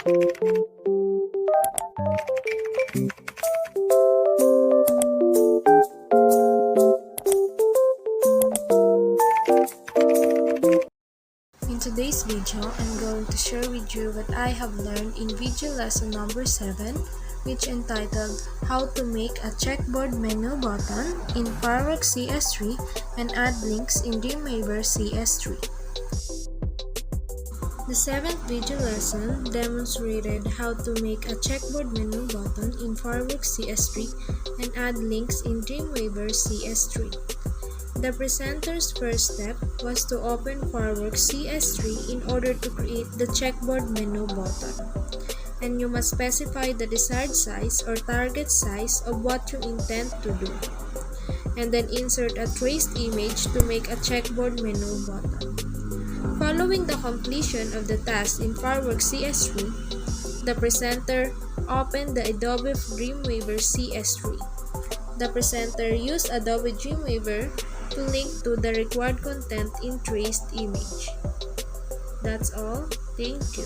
In today's video, I'm going to share with you what I have learned in video lesson number 7, which entitled How to Make a Checkboard Menu Button in Fireworks CS3 and Add Links in DREAMWEAVER CS3. The 7th video lesson demonstrated how to make a checkboard menu button in Fireworks CS3 and add links in DREAMWEAVER CS3. The presenter's first step was to open Fireworks CS3 in order to create the checkboard menu button. And you must specify the desired size or target size of what you intend to do. And then insert a traced image to make a checkboard menu button. Following the completion of the task in Fireworks CS3, the presenter opened the Adobe DreamWeaver CS3. The presenter used Adobe DreamWeaver to link to the required content in traced image. That's all. Thank you.